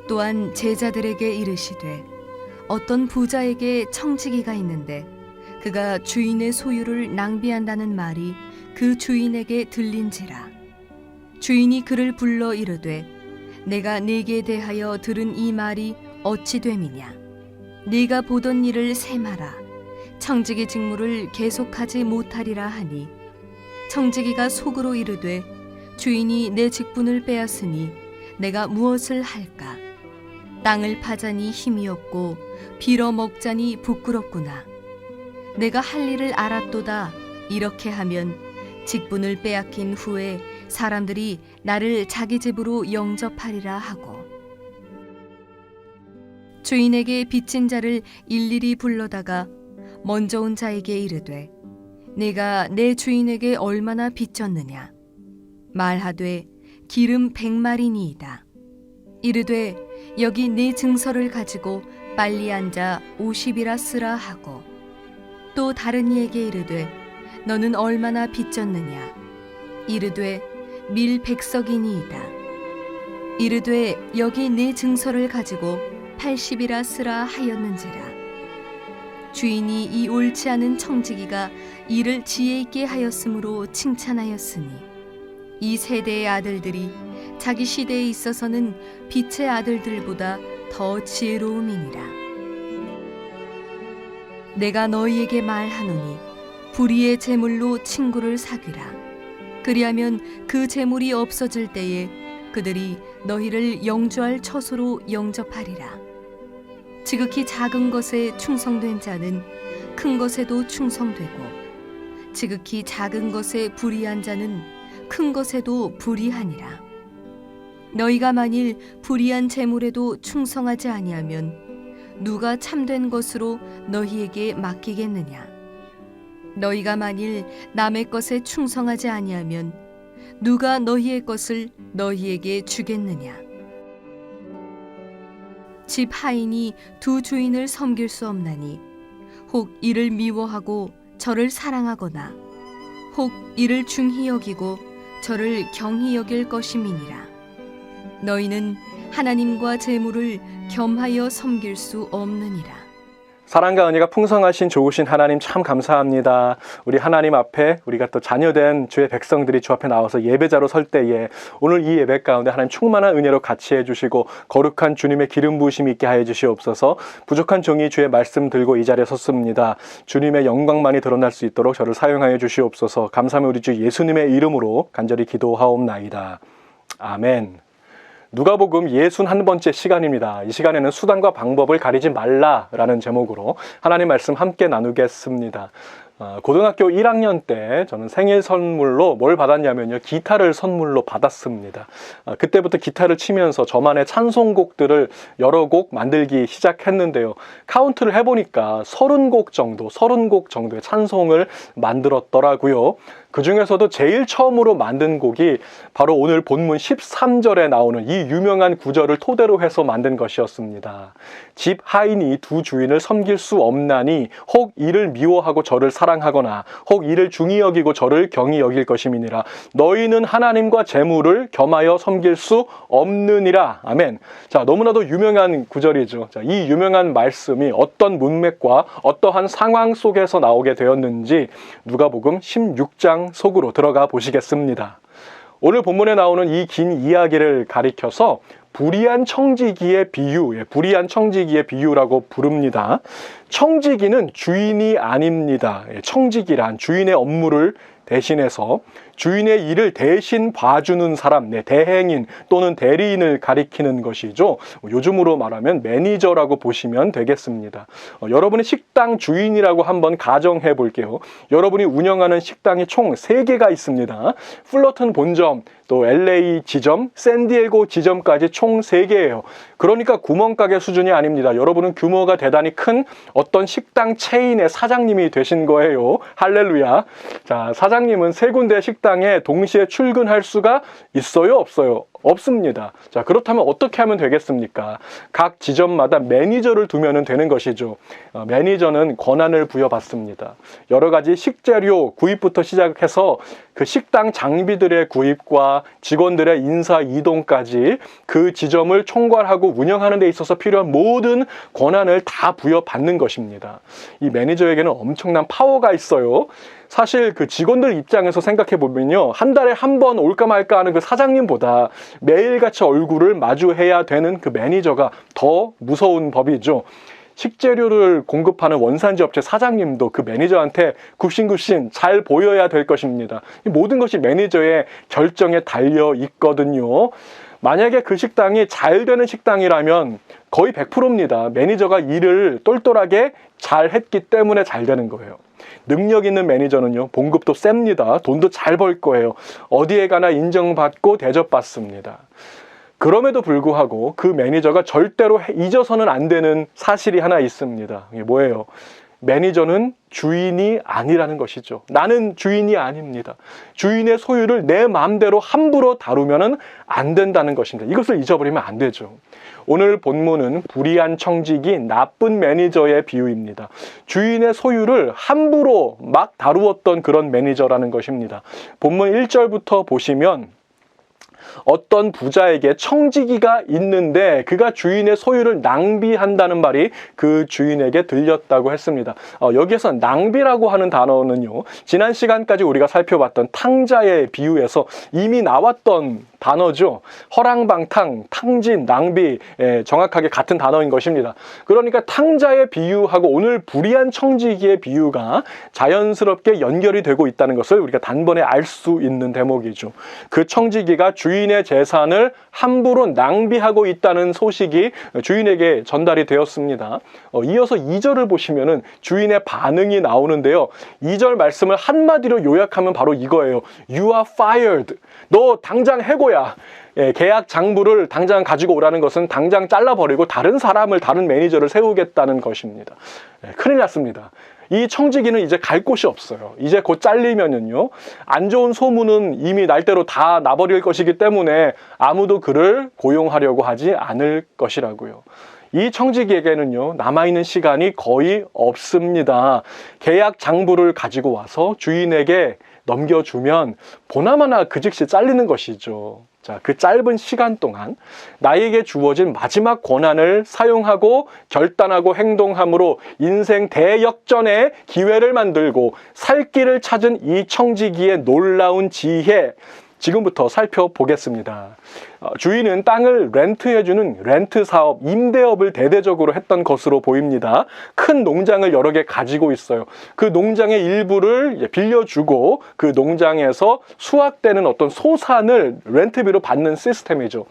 또한 제자들에게 이르시되 어떤 부자에게 청지기가 있는데 그가 주인의 소유를 낭비한다는 말이 그 주인에게 들린지라. 주인이 그를 불러 이르되 내가 네게 대하여 들은 이 말이 어찌 됨이냐. 네가 보던 일을 세마라. 청지기 직무를 계속하지 못하리라 하니 청지기가 속으로 이르되 주인이 내 직분을 빼앗으니 내가 무엇을 할까. 땅을 파자니 힘이 없고 빌어먹자니 부끄럽구나. 내가 할 일을 알았도다. 이렇게 하면 직분을 빼앗긴 후에 사람들이 나를 자기 집으로 영접하리라 하고 주인에게 빚진 자를 일일이 불러다가 먼저 온 자에게 이르되 내가 내 주인에게 얼마나 빚졌느냐. 말하되 기름 100마리니이다. 이르되 여기 네 증서를 가지고 빨리 앉아 50이라 쓰라 하고 또 다른 이에게 이르되 너는 얼마나 빚졌느냐. 이르되 밀 100석이니이다. 이르되 여기 네 증서를 가지고 80이라 쓰라 하였는지라. 주인이 이 옳지 않은 청지기가 이를 지혜 있게 하였으므로 칭찬하였으니 이 세대의 아들들이 자기 시대에 있어서는 빛의 아들들보다 더 지혜로움이니라. 내가 너희에게 말하노니 불의의 재물로 친구를 사귀라. 그리하면 그 재물이 없어질 때에 그들이 너희를 영주할 처소로 영접하리라. 지극히 작은 것에 충성된 자는 큰 것에도 충성되고 지극히 작은 것에 불의한 자는 큰 것에도 불의하니라. 너희가 만일 불의한 재물에도 충성하지 아니하면 누가 참된 것으로 너희에게 맡기겠느냐. 너희가 만일 남의 것에 충성하지 아니하면 누가 너희의 것을 너희에게 주겠느냐. 집 하인이 두 주인을 섬길 수 없나니 혹 이를 미워하고 저를 사랑하거나 혹 이를 중히 여기고 저를 경히 여길 것임이니라. 너희는 하나님과 재물을 겸하여 섬길 수 없느니라. 사랑과 은혜가 풍성하신 좋으신 하나님 참 감사합니다. 우리 하나님 앞에 우리가 또 자녀된 주의 백성들이 주 앞에 나와서 예배자로 설 때에 오늘 이 예배 가운데 하나님 충만한 은혜로 같이 해주시고 거룩한 주님의 기름 부으심이 있게 하여 주시옵소서. 부족한 종이 주의 말씀 들고 이 자리에 섰습니다. 주님의 영광만이 드러날 수 있도록 저를 사용하여 주시옵소서. 감사하며 우리 주 예수님의 이름으로 간절히 기도하옵나이다. 아멘. 누가복음 61번째 시간입니다. 이 시간에는 수단과 방법을 가리지 말라라는 제목으로 하나님 말씀 함께 나누겠습니다. 고등학교 1학년 때 저는 생일 선물로 뭘 받았냐면요, 기타를 선물로 받았습니다. 그때부터 기타를 치면서 저만의 찬송곡들을 여러 곡 만들기 시작했는데요, 카운트를 해보니까 30곡 정도의 찬송을 만들었더라고요. 그 중에서도 제일 처음으로 만든 곡이 바로 오늘 본문 13절에 나오는 이 유명한 구절을 토대로 해서 만든 것이었습니다. 집 하인이 두 주인을 섬길 수 없나니 혹 이를 미워하고 저를 사랑하거나 혹 이를 중히 여기고 저를 경히 여길 것임이니라. 너희는 하나님과 재물을 겸하여 섬길 수 없느니라. 아멘. 자, 너무나도 유명한 구절이죠. 자, 이 유명한 말씀이 어떤 문맥과 어떠한 상황 속에서 나오게 되었는지 누가복음 16장 속으로 들어가 보시겠습니다. 오늘 본문에 나오는 이 긴 이야기를 가리켜서 불의한 청지기의 비유라고 부릅니다. 청지기는 주인이 아닙니다. 청지기란 주인의 업무를 대신해서 주인의 일을 대신 봐주는 사람, 대행인 또는 대리인을 가리키는 것이죠. 요즘으로 말하면 매니저라고 보시면 되겠습니다. 여러분의 식당 주인이라고 한번 가정해 볼게요. 여러분이 운영하는 식당이 총 3개가 있습니다. 풀러튼 본점, 또 LA 지점, 샌디에고 지점까지 총 3개예요. 그러니까 구멍가게 수준이 아닙니다. 여러분은 규모가 대단히 큰 어떤 식당 체인의 사장님이 되신 거예요. 할렐루야. 자, 사장님은 3군데 식당 식당에 동시에 출근할 수가 있어요, 없어요? 없습니다. 자, 그렇다면 어떻게 하면 되겠습니까? 각 지점마다 매니저를 두면 되는 것이죠. 매니저는 권한을 부여받습니다. 여러 가지 식재료 구입부터 시작해서 그 식당 장비들의 구입과 직원들의 인사 이동까지 그 지점을 총괄하고 운영하는 데 있어서 필요한 모든 권한을 다 부여받는 것입니다. 이 매니저에게는 엄청난 파워가 있어요. 사실 그 직원들 입장에서 생각해 보면요, 한 달에 한 번 올까 말까 하는 그 사장님보다 매일같이 얼굴을 마주해야 되는 그 매니저가 더 무서운 법이죠. 식재료를 공급하는 원산지 업체 사장님도 그 매니저한테 굽신굽신 잘 보여야 될 것입니다. 이 모든 것이 매니저의 결정에 달려 있거든요. 만약에 그 식당이 잘 되는 식당이라면 거의 100%입니다. 매니저가 일을 똘똘하게 잘 했기 때문에 잘 되는 거예요. 능력 있는 매니저는요, 봉급도 셉니다. 돈도 잘 벌 거예요. 어디에 가나 인정받고 대접받습니다. 그럼에도 불구하고 그 매니저가 절대로 잊어서는 안 되는 사실이 하나 있습니다. 이게 뭐예요? 매니저는 주인이 아니라는 것이죠. 나는 주인이 아닙니다. 주인의 소유를 내 마음대로 함부로 다루면 안 된다는 것입니다. 이것을 잊어버리면 안 되죠. 오늘 본문은 불의한 청직이 나쁜 매니저의 비유입니다. 주인의 소유를 함부로 막 다루었던 그런 매니저라는 것입니다. 본문 1절부터 보시면 어떤 부자에게 청지기가 있는데 그가 주인의 소유를 낭비한다는 말이 그 주인에게 들렸다고 했습니다. 여기에서 낭비라고 하는 단어는요, 지난 시간까지 우리가 살펴봤던 탕자의 비유에서 이미 나왔던 단어죠. 허랑방탕, 탕진, 낭비, 정확하게 같은 단어인 것입니다. 그러니까 탕자의 비유하고 오늘 불의한 청지기의 비유가 자연스럽게 연결이 되고 있다는 것을 우리가 단번에 알 수 있는 대목이죠. 그 청지기가 주인의 재산을 함부로 낭비하고 있다는 소식이 주인에게 전달이 되었습니다. 이어서 2절을 보시면은 주인의 반응이 나오는데요. 2절 말씀을 한마디로 요약하면 바로 이거예요. You are fired. 너 당장 해고야. 계약 장부를 당장 가지고 오라는 것은 당장 잘라버리고 다른 사람을, 다른 매니저를 세우겠다는 것입니다. 큰일 났습니다. 이 청지기는 이제 갈 곳이 없어요. 이제 곧 잘리면은요, 안 좋은 소문은 이미 날대로 다 나버릴 것이기 때문에 아무도 그를 고용하려고 하지 않을 것이라고요. 이 청지기에게는요, 남아있는 시간이 거의 없습니다. 계약 장부를 가지고 와서 주인에게 넘겨주면 보나마나 그 즉시 잘리는 것이죠. 자, 그 짧은 시간 동안 나에게 주어진 마지막 권한을 사용하고 결단하고 행동함으로 인생 대역전의 기회를 만들고 살 길을 찾은 이 청지기의 놀라운 지혜, 지금부터 살펴보겠습니다. 주인은 땅을 렌트해주는 렌트 사업, 임대업을 대대적으로 했던 것으로 보입니다. 큰 농장을 여러 개 가지고 있어요. 그 농장의 일부를 빌려주고 그 농장에서 수확되는 어떤 소산을 렌트비로 받는 시스템이죠.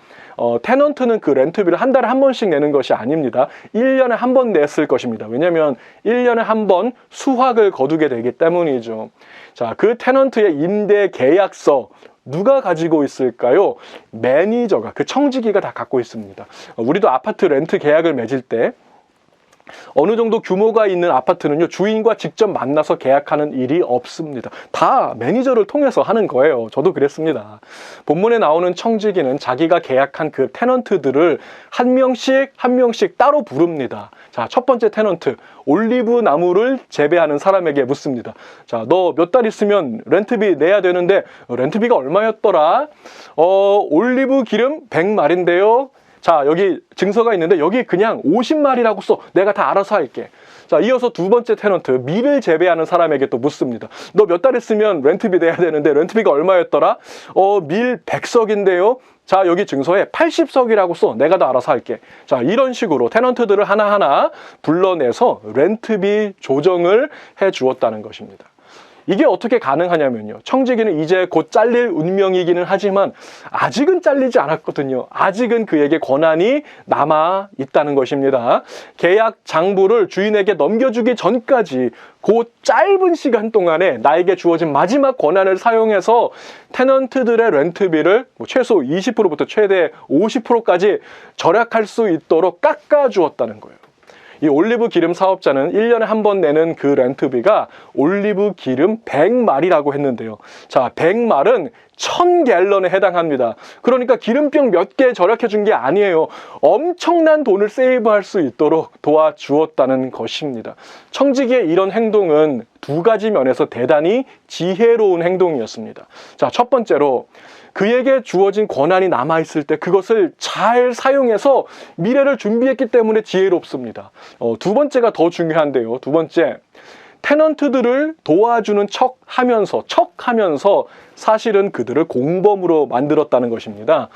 테넌트는 그 렌트비를 한 달에 한 번씩 내는 것이 아닙니다. 1년에 한 번 냈을 것입니다. 왜냐하면 1년에 한 번 수확을 거두게 되기 때문이죠. 자, 그 테넌트의 임대 계약서 누가 가지고 있을까요? 매니저가, 그 청지기가 다 갖고 있습니다. 우리도 아파트 렌트 계약을 맺을 때 어느 정도 규모가 있는 아파트는요, 주인과 직접 만나서 계약하는 일이 없습니다. 다 매니저를 통해서 하는 거예요. 저도 그랬습니다. 본문에 나오는 청지기는 자기가 계약한 그 테넌트들을 한 명씩 따로 부릅니다. 자, 첫 번째 테넌트, 올리브 나무를 재배하는 사람에게 묻습니다. 자, 너 몇 달 있으면 렌트비 내야 되는데 렌트비가 얼마였더라? 올리브 기름 100마리인데요. 자, 여기 증서가 있는데 여기 그냥 50마리라고 써. 내가 다 알아서 할게. 자, 이어서 두 번째 테넌트, 밀을 재배하는 사람에게 또 묻습니다. 너 몇 달 있으면 렌트비 내야 되는데 렌트비가 얼마였더라? 밀 100석인데요. 자, 여기 증서에 80석이라고 써. 내가 다 알아서 할게. 자, 이런 식으로 테넌트들을 하나하나 불러내서 렌트비 조정을 해 주었다는 것입니다. 이게 어떻게 가능하냐면요, 청지기는 이제 곧 잘릴 운명이기는 하지만 아직은 잘리지 않았거든요. 아직은 그에게 권한이 남아 있다는 것입니다. 계약 장부를 주인에게 넘겨주기 전까지 그 짧은 시간 동안에 나에게 주어진 마지막 권한을 사용해서 테넌트들의 렌트비를 최소 20%부터 최대 50%까지 절약할 수 있도록 깎아주었다는 거예요. 이 올리브 기름 사업자는 1년에 한 번 내는 그 렌트비가 올리브 기름 100말이라고 했는데요. 자, 100말은 1000갤런에 해당합니다. 그러니까 기름병 몇 개 절약해 준 게 아니에요. 엄청난 돈을 세이브할 수 있도록 도와주었다는 것입니다. 청지기의 이런 행동은 두 가지 면에서 대단히 지혜로운 행동이었습니다. 자, 첫 번째로 그에게 주어진 권한이 남아있을 때 그것을 잘 사용해서 미래를 준비했기 때문에 지혜롭습니다. 두 번째가 더 중요한데요. 두 번째, 테넌트들을 도와주는 척하면서 사실은 그들을 공범으로 만들었다는 것입니다.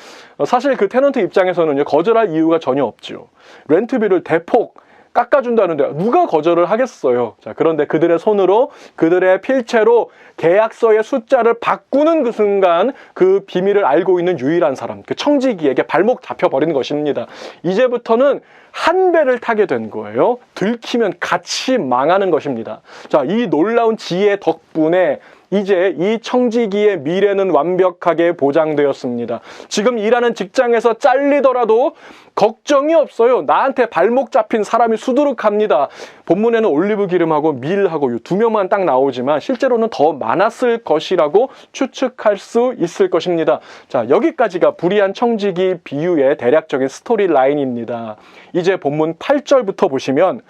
사실 그 테넌트 입장에서는요, 거절할 이유가 전혀 없죠. 렌트비를 대폭 깎아준다는데 누가 거절을 하겠어요. 자, 그런데 그들의 손으로, 그들의 필체로 계약서의 숫자를 바꾸는 그 순간 그 비밀을 알고 있는 유일한 사람, 그 청지기에게 발목 잡혀버린 것입니다. 이제부터는 한 배를 타게 된 거예요. 들키면 같이 망하는 것입니다. 자, 이 놀라운 지혜 덕분에 이제 이 청지기의 미래는 완벽하게 보장되었습니다. 지금 일하는 직장에서 잘리더라도 걱정이 없어요. 나한테 발목 잡힌 사람이 수두룩합니다. 본문에는 올리브 기름하고 밀하고 두 명만 딱 나오지만 실제로는 더 많았을 것이라고 추측할 수 있을 것입니다. 자, 여기까지가 불의한 청지기 비유의 대략적인 스토리 라인입니다. 이제 본문 8절부터 보시면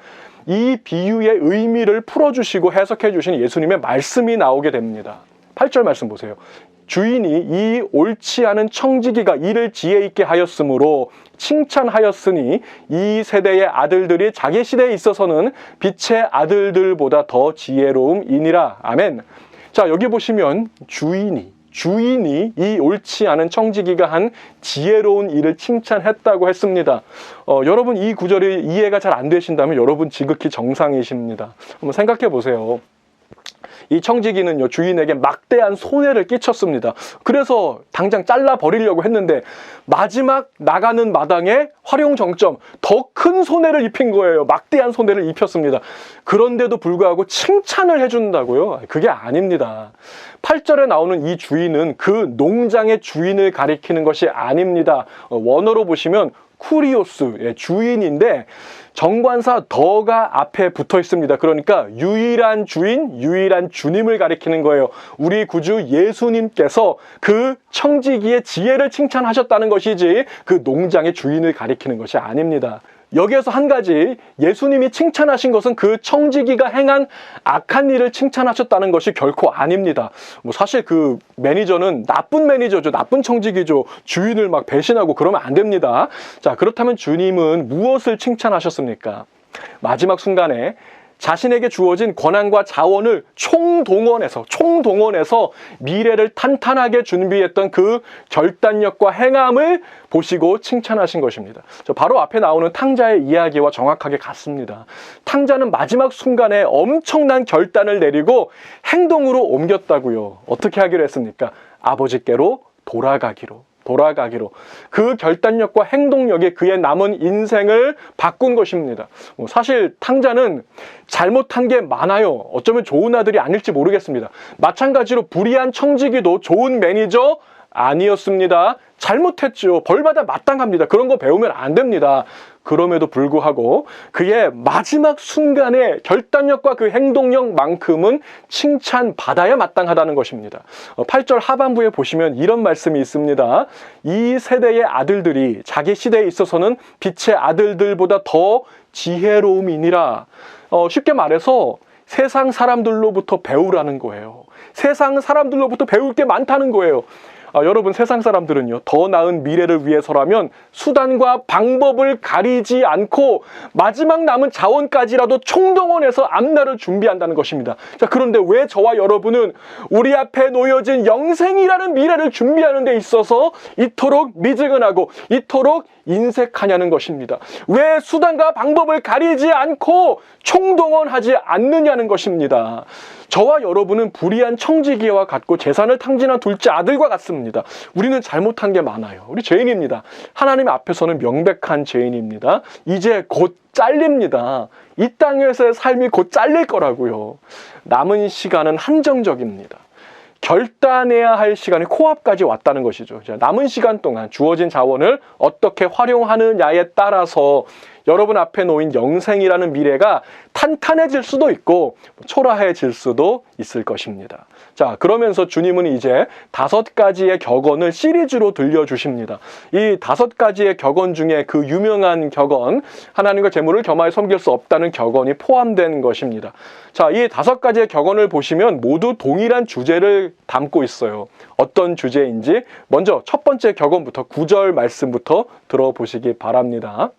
이 비유의 의미를 풀어주시고 해석해 주신 예수님의 말씀이 나오게 됩니다. 8절 말씀 보세요. 주인이 이 옳지 않은 청지기가 이를 지혜 있게 하였으므로 칭찬하였으니 이 세대의 아들들이 자기 시대에 있어서는 빛의 아들들보다 더 지혜로움이니라. 아멘. 자, 여기 보시면 주인이 이 옳지 않은 청지기가 한 지혜로운 일을 칭찬했다고 했습니다. 여러분 이 구절이 이해가 잘 안 되신다면 여러분 지극히 정상이십니다. 한번 생각해 보세요. 이 청지기는요, 주인에게 막대한 손해를 끼쳤습니다. 그래서 당장 잘라버리려고 했는데 마지막 나가는 마당에 활용 정점, 더 큰 손해를 입힌 거예요. 막대한 손해를 입혔습니다. 그런데도 불구하고 칭찬을 해준다고요? 그게 아닙니다. 8절에 나오는 이 주인은 그 농장의 주인을 가리키는 것이 아닙니다. 원어로 보시면 쿠리오스, 주인인데 정관사 더가 앞에 붙어 있습니다. 그러니까 유일한 주인, 유일한 주님을 가리키는 거예요. 우리 구주 예수님께서 그 청지기의 지혜를 칭찬하셨다는 것이지 그 농장의 주인을 가리키는 것이 아닙니다. 여기에서 한 가지, 예수님이 칭찬하신 것은 그 청지기가 행한 악한 일을 칭찬하셨다는 것이 결코 아닙니다. 사실 그 매니저는 나쁜 매니저죠. 나쁜 청지기죠. 주인을 막 배신하고 그러면 안 됩니다. 자, 그렇다면 주님은 무엇을 칭찬하셨습니까? 마지막 순간에 자신에게 주어진 권한과 자원을 총동원해서 미래를 탄탄하게 준비했던 그 결단력과 행함을 보시고 칭찬하신 것입니다. 바로 앞에 나오는 탕자의 이야기와 정확하게 같습니다. 탕자는 마지막 순간에 엄청난 결단을 내리고 행동으로 옮겼다고요. 어떻게 하기로 했습니까? 아버지께로 돌아가기로. 그 결단력과 행동력이 그의 남은 인생을 바꾼 것입니다. 사실 탕자는 잘못한 게 많아요. 어쩌면 좋은 아들이 아닐지 모르겠습니다. 마찬가지로 불의한 청지기도 좋은 매니저 아니었습니다. 잘못했죠. 벌받아 마땅합니다. 그런 거 배우면 안 됩니다. 그럼에도 불구하고 그의 마지막 순간의 결단력과 그 행동력만큼은 칭찬받아야 마땅하다는 것입니다. 8절 하반부에 보시면 이런 말씀이 있습니다. 이 세대의 아들들이 자기 시대에 있어서는 빛의 아들들보다 더 지혜로움이니라. 쉽게 말해서 세상 사람들로부터 배우라는 거예요. 세상 사람들로부터 배울 게 많다는 거예요. 여러분, 세상 사람들은요, 더 나은 미래를 위해서라면 수단과 방법을 가리지 않고 마지막 남은 자원까지라도 총동원해서 앞날을 준비한다는 것입니다. 자, 그런데 왜 저와 여러분은 우리 앞에 놓여진 영생이라는 미래를 준비하는 데 있어서 이토록 미지근하고 이토록 인색하냐는 것입니다. 왜 수단과 방법을 가리지 않고 총동원하지 않느냐는 것입니다. 저와 여러분은 불의한 청지기와 같고 재산을 탕진한 둘째 아들과 같습니다. 우리는 잘못한 게 많아요. 우리 죄인입니다. 하나님 앞에서는 명백한 죄인입니다. 이제 곧 잘립니다. 이 땅에서의 삶이 곧 잘릴 거라고요. 남은 시간은 한정적입니다. 결단해야 할 시간이 코앞까지 왔다는 것이죠. 남은 시간 동안 주어진 자원을 어떻게 활용하느냐에 따라서 여러분 앞에 놓인 영생이라는 미래가 탄탄해질 수도 있고 초라해질 수도 있을 것입니다. 자, 그러면서 주님은 이제 5가지의 격언을 시리즈로 들려주십니다. 이 5가지의 격언 중에 그 유명한 격언, 하나님과 재물을 겸하여 섬길 수 없다는 격언이 포함된 것입니다. 자, 이 5가지의 격언을 보시면 모두 동일한 주제를 담고 있어요. 어떤 주제인지 먼저 첫 번째 격언부터 9절 말씀부터 들어보시기 바랍니다.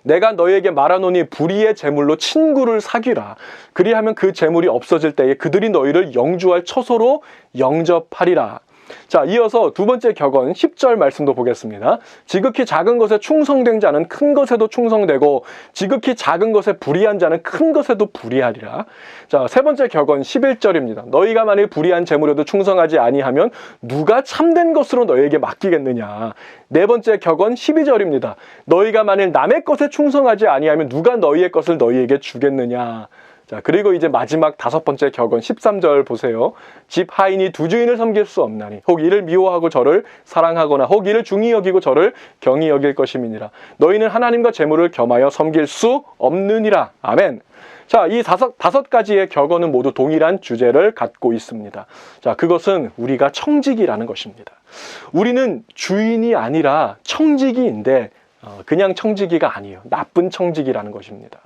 내가 너희에게 말하노니 불의의 재물로 친구를 사귀라. 그리하면 그 재물이 없어질 때에 그들이 너희를 영주할 처소로 영접하리라. 자, 이어서 두 번째 격언 10절 말씀도 보겠습니다. 지극히 작은 것에 충성된 자는 큰 것에도 충성되고 지극히 작은 것에 불의한 자는 큰 것에도 불의하리라. 자, 세 번째 격언 11절입니다. 너희가 만일 불의한 재물에도 충성하지 아니하면 누가 참된 것으로 너희에게 맡기겠느냐. 네 번째 격언 12절입니다. 너희가 만일 남의 것에 충성하지 아니하면 누가 너희의 것을 너희에게 주겠느냐. 자, 그리고 이제 마지막 5번째 격언 13절 보세요. 집 하인이 두 주인을 섬길 수 없나니 혹 이를 미워하고 저를 사랑하거나 혹 이를 중히 여기고 저를 경히 여길 것임이니라. 너희는 하나님과 재물을 겸하여 섬길 수 없느니라. 아멘. 자, 이 다섯 가지의 격언은 모두 동일한 주제를 갖고 있습니다. 자, 그것은 우리가 청지기라는 것입니다. 우리는 주인이 아니라 청지기인데 그냥 청지기가 아니에요. 나쁜 청지기라는 것입니다.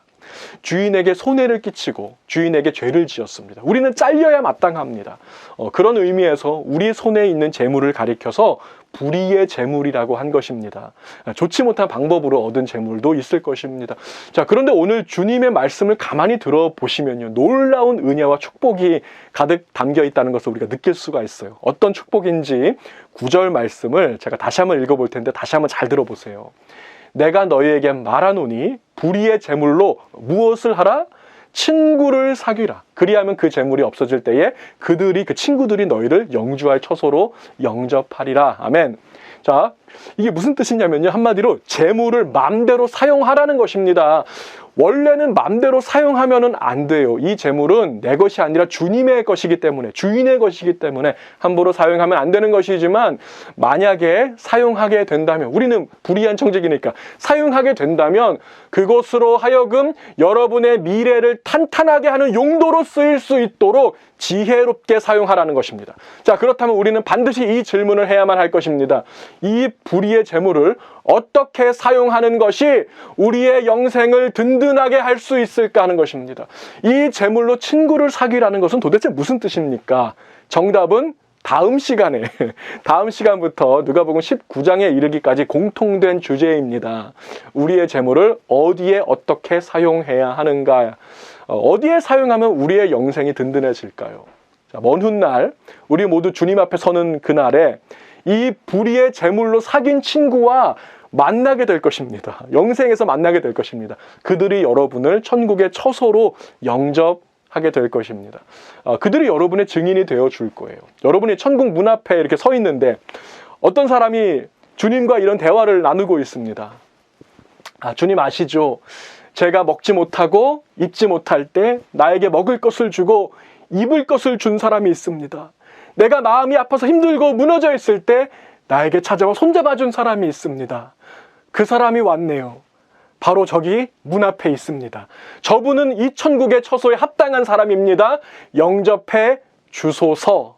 주인에게 손해를 끼치고 주인에게 죄를 지었습니다. 우리는 잘려야 마땅합니다. 그런 의미에서 우리 손에 있는 재물을 가리켜서 불의의 재물이라고 한 것입니다. 좋지 못한 방법으로 얻은 재물도 있을 것입니다. 자, 그런데 오늘 주님의 말씀을 가만히 들어보시면요, 놀라운 은혜와 축복이 가득 담겨 있다는 것을 우리가 느낄 수가 있어요. 어떤 축복인지 9절 말씀을 제가 다시 한번 읽어볼 텐데 다시 한번 잘 들어보세요. 내가 너희에게 말하노니 불의의 재물로 무엇을 하라? 친구를 사귀라. 그리하면 그 재물이 없어질 때에 그 친구들이 너희를 영주할 처소로 영접하리라. 아멘. 자, 이게 무슨 뜻이냐면요, 한마디로 재물을 마음대로 사용하라는 것입니다. 원래는 마음대로 사용하면은 안 돼요. 이 재물은 내 것이 아니라 주님의 것이기 때문에, 주인의 것이기 때문에 함부로 사용하면 안 되는 것이지만, 만약에 사용하게 된다면, 우리는 불의한 청지기니까 사용하게 된다면 그것으로 하여금 여러분의 미래를 탄탄하게 하는 용도로 쓰일 수 있도록 지혜롭게 사용하라는 것입니다. 자, 그렇다면 우리는 반드시 이 질문을 해야만 할 것입니다. 이 불의의 재물을 어떻게 사용하는 것이 우리의 영생을 든든하게 할 수 있을까 하는 것입니다. 이 재물로 친구를 사귀라는 것은 도대체 무슨 뜻입니까? 정답은 다음 시간부터 누가복음 19장에 이르기까지 공통된 주제입니다. 우리의 재물을 어디에 어떻게 사용해야 하는가? 어디에 사용하면 우리의 영생이 든든해질까요? 자, 먼 훗날 우리 모두 주님 앞에 서는 그날에 이 불의의 재물로 사귄 친구와 만나게 될 것입니다. 영생에서 만나게 될 것입니다. 그들이 여러분을 천국의 처소로 영접하게 될 것입니다. 그들이 여러분의 증인이 되어 줄 거예요. 여러분이 천국 문 앞에 이렇게 서 있는데 어떤 사람이 주님과 이런 대화를 나누고 있습니다. 주님 아시죠? 제가 먹지 못하고 입지 못할 때 나에게 먹을 것을 주고 입을 것을 준 사람이 있습니다. 내가 마음이 아파서 힘들고 무너져 있을 때 나에게 찾아와 손잡아 준 사람이 있습니다. 그 사람이 왔네요. 바로 저기 문 앞에 있습니다. 저분은 이 천국의 처소에 합당한 사람입니다. 영접해 주소서.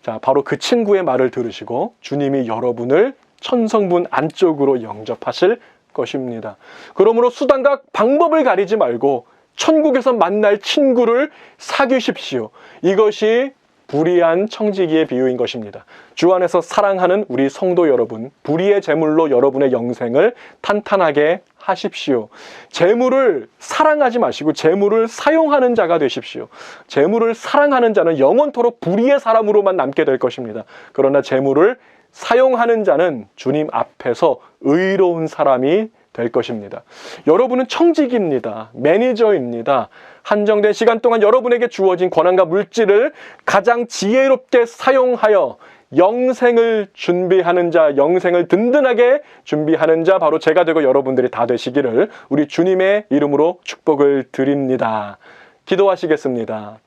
자, 바로 그 친구의 말을 들으시고 주님이 여러분을 천성문 안쪽으로 영접하실 것입니다. 그러므로 수단과 방법을 가리지 말고 천국에서 만날 친구를 사귀십시오. 이것이 불의한 청지기의 비유인 것입니다. 주 안에서 사랑하는 우리 성도 여러분, 불의의 재물로 여러분의 영생을 탄탄하게 하십시오. 재물을 사랑하지 마시고 재물을 사용하는 자가 되십시오. 재물을 사랑하는 자는 영원토록 불의의 사람으로만 남게 될 것입니다. 그러나 재물을 사용하는 자는 주님 앞에서 의로운 사람이 될 것입니다. 여러분은 청지기입니다. 매니저입니다. 한정된 시간 동안 여러분에게 주어진 권한과 물질을 가장 지혜롭게 사용하여 영생을 준비하는 자, 영생을 든든하게 준비하는 자, 바로 제가 되고 여러분들이 다 되시기를 우리 주님의 이름으로 축복을 드립니다. 기도하시겠습니다.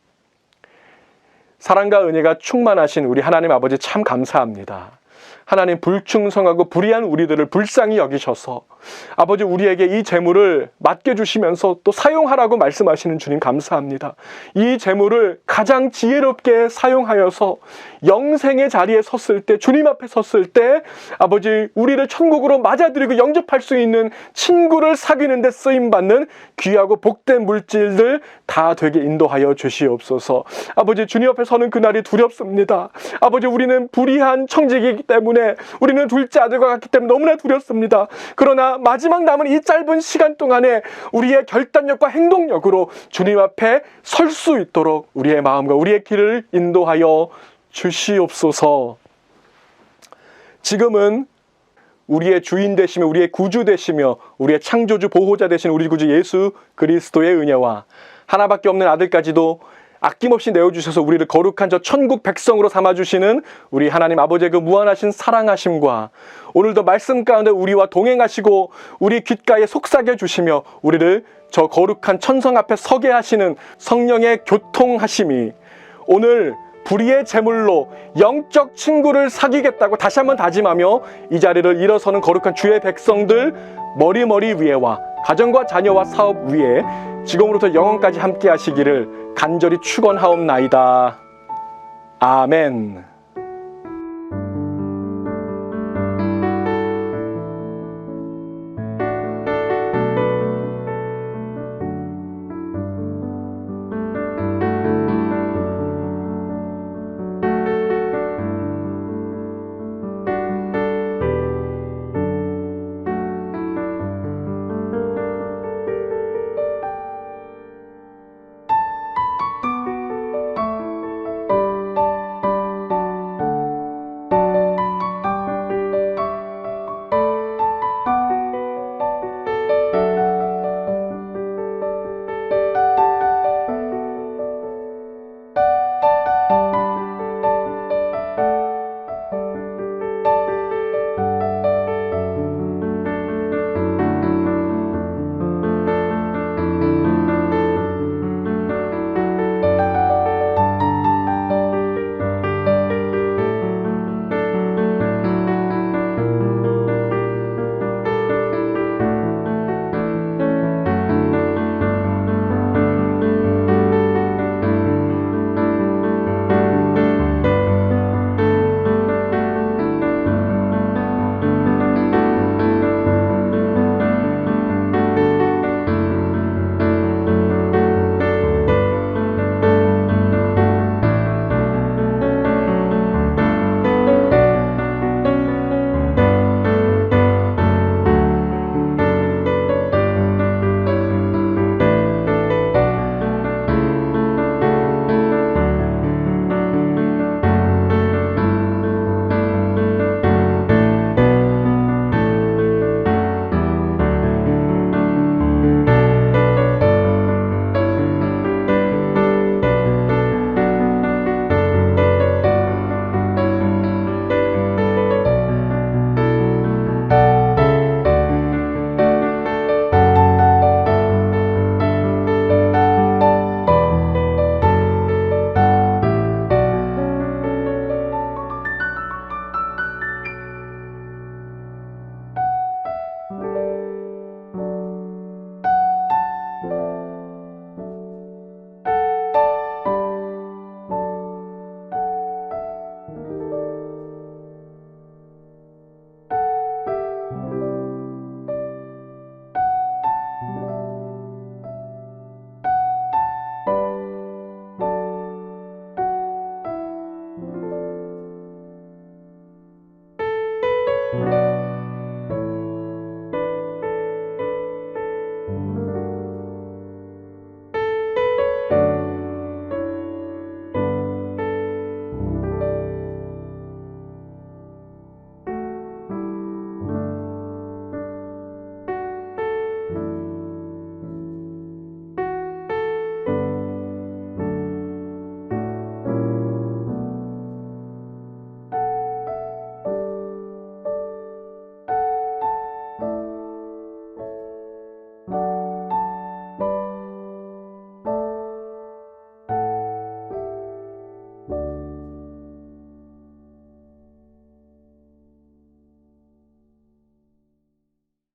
사랑과 은혜가 충만하신 우리 하나님 아버지 참 감사합니다. 하나님 불충성하고 불의한 우리들을 불쌍히 여기셔서 아버지 우리에게 이 재물을 맡겨주시면서 또 사용하라고 말씀하시는 주님 감사합니다. 이 재물을 가장 지혜롭게 사용하여서 영생의 자리에 섰을 때, 주님 앞에 섰을 때 아버지 우리를 천국으로 맞아들이고 영접할 수 있는 친구를 사귀는 데 쓰임받는 귀하고 복된 물질들 다 되게 인도하여 주시옵소서. 아버지 주님 앞에 서는 그날이 두렵습니다. 아버지 우리는 불의한 청지기이기 때문에, 우리는 둘째 아들과 같기 때문에 너무나 두렵습니다. 그러나 마지막 남은 이 짧은 시간 동안에 우리의 결단력과 행동력으로 주님 앞에 설 수 있도록 우리의 마음과 우리의 길을 인도하여 주시옵소서. 지금은 우리의 주인 되시며 우리의 구주 되시며 우리의 창조주 보호자 되신 우리 구주 예수 그리스도의 은혜와 하나밖에 없는 아들까지도 아낌없이 내어주셔서 우리를 거룩한 저 천국 백성으로 삼아주시는 우리 하나님 아버지의 그 무한하신 사랑하심과 오늘도 말씀 가운데 우리와 동행하시고 우리 귓가에 속삭여 주시며 우리를 저 거룩한 천성 앞에 서게 하시는 성령의 교통하심이 오늘 불의의 제물로 영적 친구를 사귀겠다고 다시 한번 다짐하며 이 자리를 일어서는 거룩한 주의 백성들 머리 위에와 가정과 자녀와 사업 위에 지금으로부터 영원까지 함께 하시기를 간절히 축원하옵나이다. 아멘.